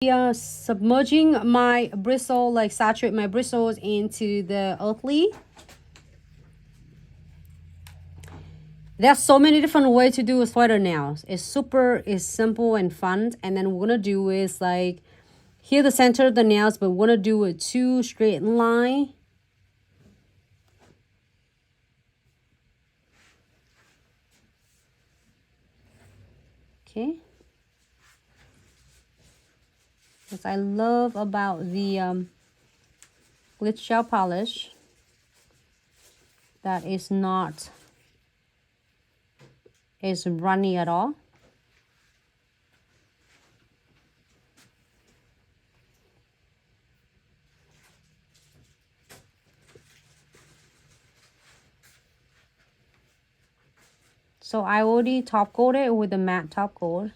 Submerging my bristle, like saturate my bristles into the earthly. There's so many different ways to do spider nails. It's simple and fun. And then we're gonna do is like here the center of the nails, but we're gonna do a 2 straight line. Okay. What I love about the glitz gel polish that is not runny at all. So I already top coated with the matte top coat.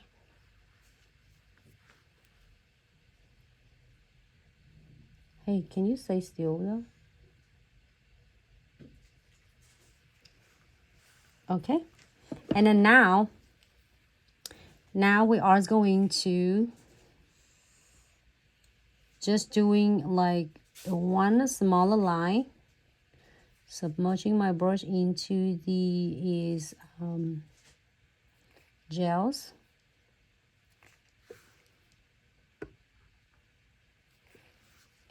Hey, can you stay still though? Okay. And then now we are going to just doing like one smaller line, submerging my brush into the gels.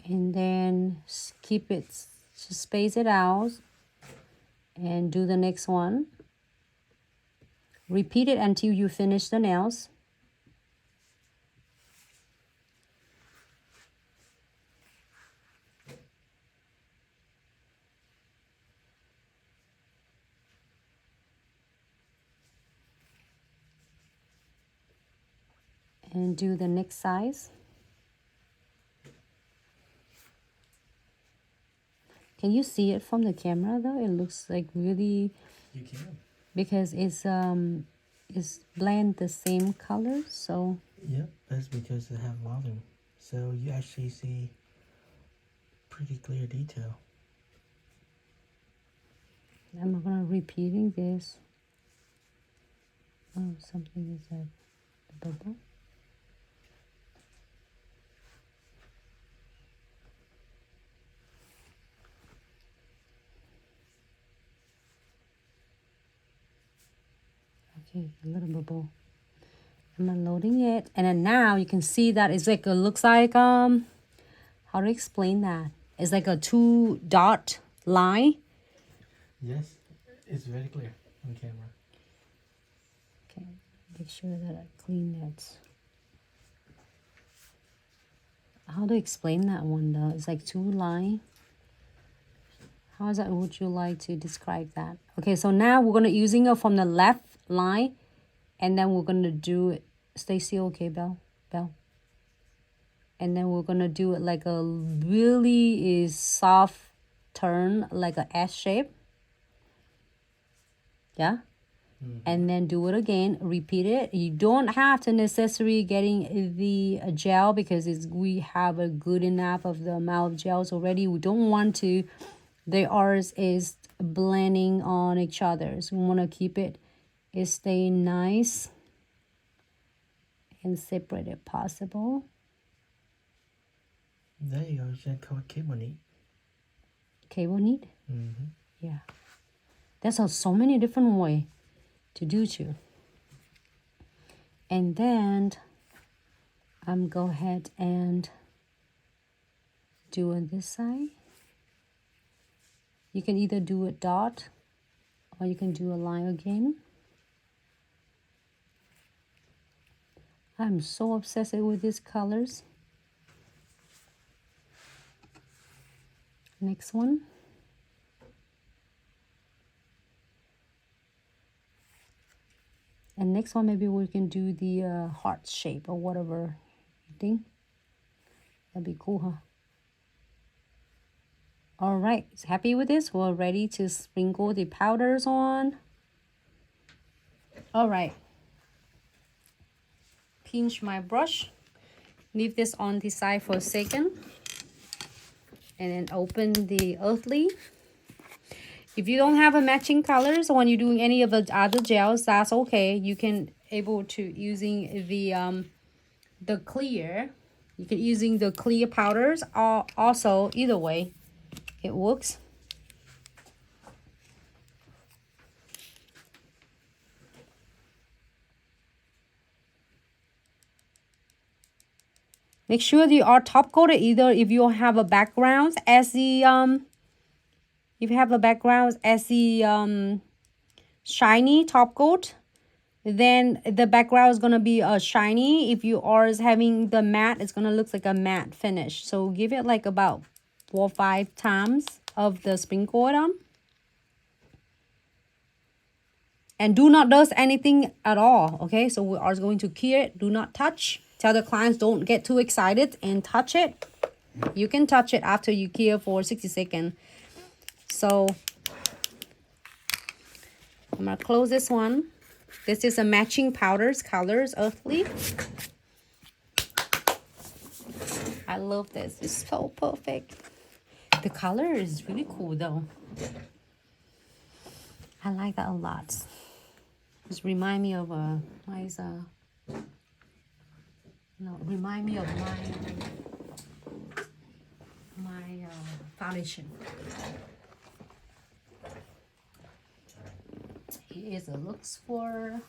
And then keep it, just space it out and do the next one. Repeat it until you finish the nails. And do the next size. Can you see it from the camera though? It looks like really, you can, because it's blend the same color. So yep, that's because they have volume, so you actually see pretty clear detail. I'm gonna repeating this. Oh, something is that the bubble. Okay, a little bubble. I'm unloading it, and then now you can see that it's like, it looks like how to explain that? It's like a 2 dot line. Yes, it's very clear on camera. Okay, make sure that I clean that. How to explain that one though? It's like 2 line. How is that? Would you like to describe that? Okay, so now we're gonna using it from the left line, and then we're gonna do it. Stacy, okay, Belle? And then we're gonna do it like a really soft turn, like a S shape. Yeah. And then do it again, repeat it. You don't have to necessarily getting the gel, because we have a good enough of the amount of gels already. We don't want to, ours is blending on each other, so we want to keep it stay nice and separate if possible. There you go, just called cable knit. Cable knit? Yeah, there's so many different ways to do too. And then I'm go ahead and do on this side. You can either do a dot or you can do a line again. I'm so obsessed with these colors. Next one. And next one, maybe we can do the heart shape or whatever you think. That'd be cool, huh? All right, happy with this? We're ready to sprinkle the powders on. All right. Pinch my brush. Leave this on the side for a second. And then open the earthly. If you don't have a matching colors when you're doing any of the other gels, that's okay. You can able to using the clear You can using the clear powders. Also, either way, it works. Make sure you are top coated either if you have a background as the if you have a background as the shiny top coat, then the background is gonna be shiny. If you are having the matte, it's gonna look like a matte finish. So give it like about 4 or 5 times of the sprinkle on. And do not dust anything at all, okay? So we are going to cure it. Do not touch. Tell the clients don't get too excited and touch it. You can touch it after you cure for 60 seconds. So I'm gonna close this one. This is a matching powders, colors, earthly. I love this. It's so perfect. The color is really cool though. I like that a lot. Just remind me of remind me of my foundation. Here is the looks for.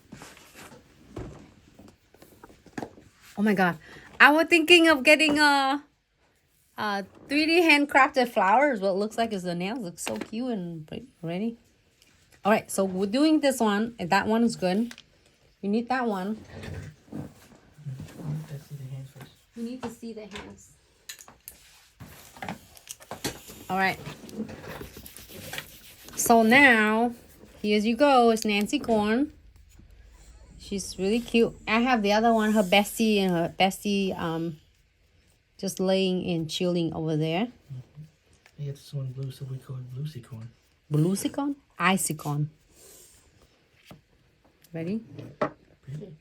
Oh my god, I was thinking of getting a 3D handcrafted flowers. What it looks like is the nails look so cute and pretty. Ready? All right, so we're doing this one, and that one is good. You need that one. You need to see the hands. All right. So now, here you go. It's Nancy Corn. She's really cute. I have the other one, her bestie, and her bestie just laying and chilling over there. Yeah, this one blue, so we call it Bluesicorn. Bluesicorn? Icicon. Ready? Ready?